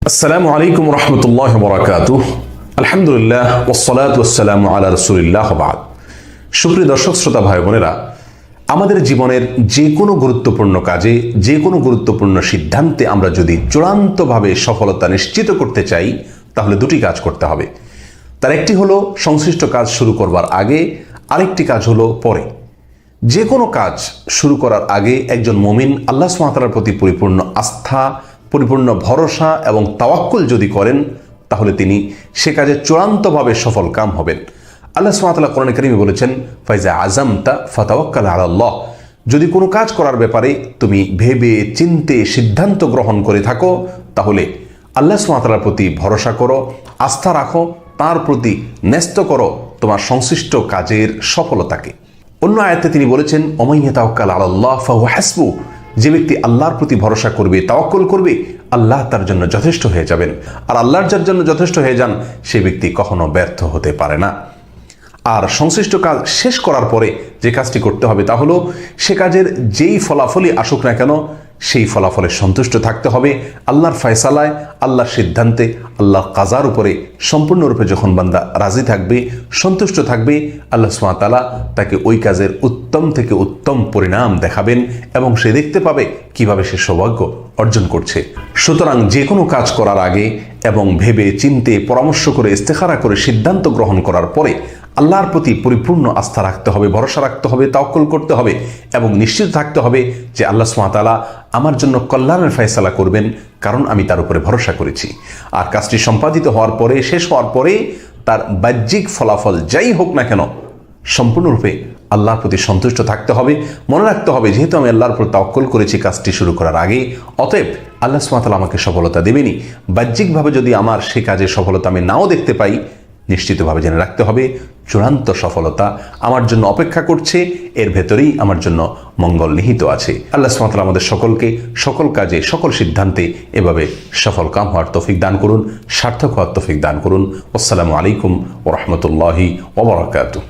আসসালামু আলাইকুম রহমতুল্লাহ বরাকাতুহ। আলহামদুলিল্লাহ ওয়াসসালাতু ওয়াসসালামু আলা রাসূলিল্লাহ বাদ। সুপ্রিয় দর্শক শ্রোতা ভাই বোনেরা, আমাদের জীবনের যে কোনো গুরুত্বপূর্ণ কাজে, যে কোনো গুরুত্বপূর্ণ সিদ্ধান্তে আমরা যদি চূড়ান্তভাবে সফলতা নিশ্চিত করতে চাই, তাহলে দুটি কাজ করতে হবে। তার একটি হলো সংশ্লিষ্ট কাজ শুরু করবার আগে, আরেকটি কাজ হলো পরে। যে কোনো কাজ শুরু করার আগে একজন মুমিন আল্লাহ সুবহানাহু ওয়া তাআলার প্রতি পরিপূর্ণ আস্থা, পরিপূর্ণ ভরসা এবং তাওয়াক্কুল যদি করেন, তাহলে তিনি সে কাজে চূড়ান্তভাবে সফল কাম হবেন। আল্লাহ সুবহানাহু ওয়া তাআলা কোরআনে কারীমে বলেছেন, ফাইজা আযামতা ফাতাওয়াক্কাল আলাল্লাহ। যদি কোনো কাজ করার ব্যাপারে তুমি ভেবে চিন্তে সিদ্ধান্ত গ্রহণ করে থাকো, তাহলে আল্লাহ সুবহানাহু ওয়া তাআলার প্রতি ভরসা করো, আস্থা রাখো, তার প্রতি ন্যস্ত করো তোমার সংশ্লিষ্ট কাজের সফলতাকে। অন্য আয়াতে তিনি বলেছেন, ওমান ইয়াতাওয়াক্কাল আলাল্লাহ ফাহুয়া হাসবুহ। যে ব্যক্তি আল্লাহর প্রতি ভরসা করবে, তাওয়াক্কুল করবে, আল্লাহ তার জন্য যথেষ্ট হয়ে যাবেন। আর আল্লাহর যার জন্য যথেষ্ট হয়ে যান, সে ব্যক্তি কখনো ব্যর্থ হতে পারে না। আর সংশ্লিষ্ট কাজ শেষ করার পরে যে কাজটি করতে হবে তা হলো, সে কাজের যেই ফলাফলই আসুক না কেন, সেই ফলাফলে সন্তুষ্ট থাকতে হবে। আল্লাহর ফয়সালায়, আল্লাহর সিদ্ধান্তে, আল্লাহর কাজার উপরে সম্পূর্ণরূপে যখন বান্দা রাজি থাকবে, সন্তুষ্ট থাকবে, আল্লাহ সুবহানাহু ওয়া তাআলা তাকে ওই কাজের উত্তম থেকে উত্তম পরিণাম দেখাবেন এবং সে দেখতে পাবে কিভাবে সে সৌভাগ্য অর্জন করছে। সুতরাং যে কোনো কাজ করার আগে এবং ভেবে চিন্তে পরামর্শ করে ইস্তেখারা করে সিদ্ধান্ত গ্রহণ করার পরে আল্লাহর প্রতি পরিপূর্ণ আস্থা রাখতে হবে, ভরসা রাখতে হবে, তাওয়াক্কুল করতে হবে এবং নিশ্চিত থাকতে হবে যে আল্লাহ সুবহানাহু ওয়া তাআলা আমার জন্য কল্যাণের ফয়সালা করবেন, কারণ আমি তার উপরে ভরসা করেছি। আর কাজটি সম্পাদিত হওয়ার পরে, শেষ হওয়ার পরে তার বাহ্যিক ফলাফল যাই হোক না কেন, সম্পূর্ণরূপে আল্লাহর প্রতি সন্তুষ্ট থাকতে হবে। মনে রাখতে হবে, যেহেতু আমি আল্লাহর উপর তাওয়াক্কুল করেছি কাজটি শুরু করার আগে, অতএব আল্লাহ সুবহানাহু ওয়া তাআলা আমাকে সফলতা দেবেনই। বাহ্যিকভাবে যদি আমার সে কাজে সফলতা আমি নাও দেখতে পাই, নিশ্চিতভাবে জেনে রাখতে হবে চূড়ান্ত সফলতা আমার জন্য অপেক্ষা করছে, এর ভেতরেই আমার জন্য মঙ্গল নিহিত আছে। আল্লাহ সুবহানাহু ওয়া তাআলা আমাদের সকলকে সকল কাজে, সকল সিদ্ধান্তে এভাবে সফল কাম হওয়ার তৌফিক দান করুন, সার্থক হওয়ার তৌফিক দান করুন। আসসালামু আলাইকুম ওয়া রাহমাতুল্লাহি ওয়া বারাকাতুহু।